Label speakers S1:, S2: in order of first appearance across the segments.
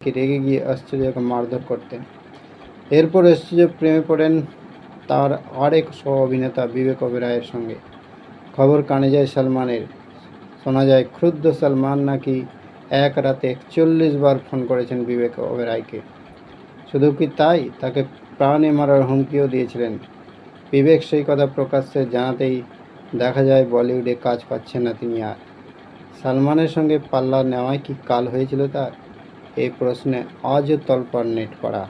S1: রেগে গিয়ে ঐশ্বরিয়াকে মারধর করতেন। এরপর ঐশ্বর্য প্রেমে পড়েন তার আরেক সহ অভিনেতা বিবেক ওবেরয়ের সঙ্গে। খবর কানে যায় সালমানের। শোনা যায় ক্ষুব্ধ সালমান নাকি এক রাতে 41 বার ফোন করেছেন বিবেক ওবেরয়কে। শুধু কি তাই, তাকে প্রাণে মারার হুমকিও দিয়েছিলেন। বিবেক সেই কথা প্রকাশ্যে জানাতেই দেখা যায় বলিউডে কাজ পাচ্ছেন না তিনি আর। সালমানের সঙ্গে পাল্লা নেওয়ায় কি কাল হয়েছিল তার? এই প্রশ্নে আজও তলপাড় নেট পাড়া।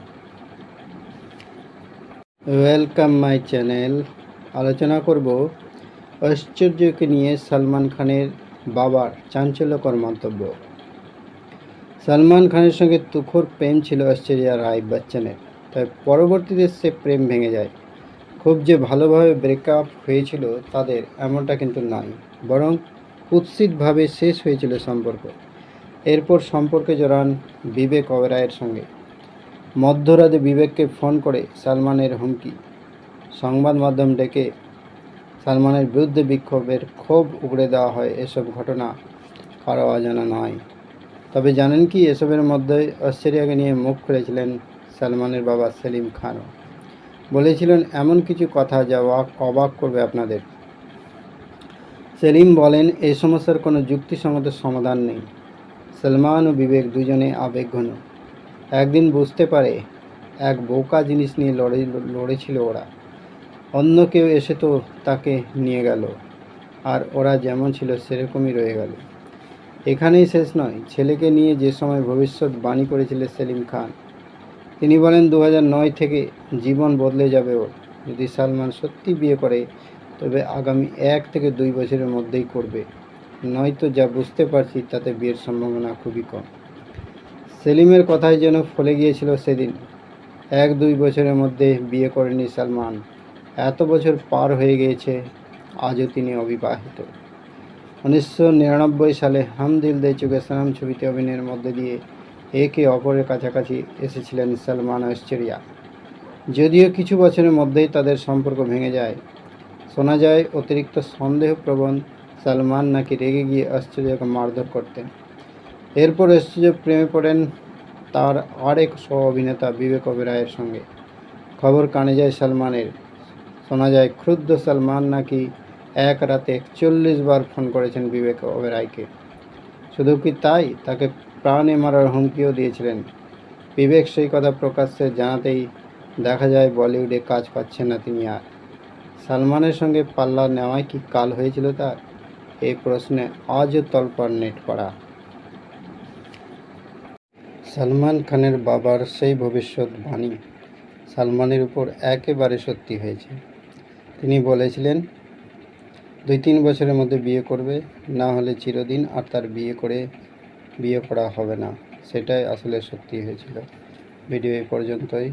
S1: Welcome my channel. আলোচনা করব ঐশ্বর্যকে নিয়ে সালমান খানের বাবার চাঞ্চল্যকর মন্তব্য। সালমান খানের সঙ্গে তুখোড় প্রেম ছিল ঐশ্বরিয়া রায় বচ্চনের, তাই পরবর্তীতে সে প্রেম ভেঙে যায়। খুব যে ভালোভাবে ব্রেকআপ হয়েছিল তাদের, এমনটা কিন্তু নয়, বরং কুৎসিতভাবে শেষ হয়েছিল সম্পর্ক। এরপর সম্পর্কে জড়ান বিবেক ওবেরয়ের সঙ্গে। মধ্যরাতে বিবেককে ফোন করে সালমানের হুমকি, সংবাদ মাধ্যম ডেকে সালমানের বিরুদ্ধে বিক্ষোভের ক্ষোভ উগড়ে দেওয়া হয়। এসব ঘটনা কারো অজানা নয়। তবে জানেন কি, এসবের মধ্যে ঐশ্বরিয়াকে নিয়ে মুখ খুলেছিলেন সালমানের বাবা সেলিম খানও। বলেছিলেন এমন কিছু কথা যা অবাক করবে আপনাদের। সেলিম বলেন, এই সমস্যার কোনো যুক্তিসঙ্গত সমাধান নেই। সালমান ও বিবেক দুজনে আবেগঘন। একদিন বুঝতে পারে এক বোকা জিনিস নিয়ে লড়েছিল ওরা। অন্য কেউ এসে তো তাকে নিয়ে গেল, আর ওরা যেমন ছিল সেরকমই রয়ে গেল। এখানেই শেষ নয়, ছেলেকে নিয়ে যে সময় ভবিষ্যৎ বাণী করেছিলেন সেলিম খান। তিনি বলেন 2009 থেকে জীবন বদলে যাবে ওর। যদি সালমান সত্যি বিয়ে করে তবে আগামী 1 থেকে 2 বছরের মধ্যেই করবে, নয়তো যা বুঝতে পারছি তাতে বিয়ের সম্ভাবনা খুবই কম। সেলিমের কথায় যেন ফলে গিয়েছিল সেদিন। 1-2 বছরের মধ্যে বিয়ে করেনি সালমান। এত বছর পার হয়ে গিয়েছে, আজও তিনি অবিবাহিত। 1999 সালে হাম দিল দে চুকে সনম ছবিতে অভিনয়ের মধ্যে দিয়ে একে অপরের কাছাকাছি এসেছিলেন সালমান ঐশ্বরিয়া। যদিও কিছু বছরের মধ্যেই তাদের সম্পর্ক ভেঙে যায়। শোনা যায় অতিরিক্ত সন্দেহপ্রবণ সালমান নাকি রেগে গিয়ে ঐশ্বরিয়াকে মারধর করতেন। এরপর ঐশ্বর্য প্রেমে পড়েন তার আরেক সহ অভিনেতা বিবেক ওবেরয়ের সঙ্গে। খবর কানে যায় সালমানের। শোনা যায় ক্ষুব্ধ সালমান নাকি এক রাতে 41 বার ফোন করেছেন বিবেক ওবেরয়কে। শুধু কি তাই, তাকে প্রাণে মারার হুমকিও দিয়েছিলেন। বিবেক সেই কথা প্রকাশ্যে জানাতেই দেখা যায় বলিউডে কাজ পাচ্ছেন না তিনি আর। সালমানের সঙ্গে পাল্লা নেওয়ায় কি কাল হয়েছিল তার? এই প্রশ্নে আজও তলপাড় নেট পাড়া। সালমান খানের বাবার সেই ভবিষ্যৎবাণী সালমানের উপর একেবারে সত্যি হয়েছে। তিনি বলেছিলেন 2-3 বছরের মধ্যে বিয়ে করবে, না হলে চিরদিন আর তার বিয়ে করা হবে না। সেটাই আসলে সত্যি হয়েছিল। ভিডিও এই পর্যন্তই।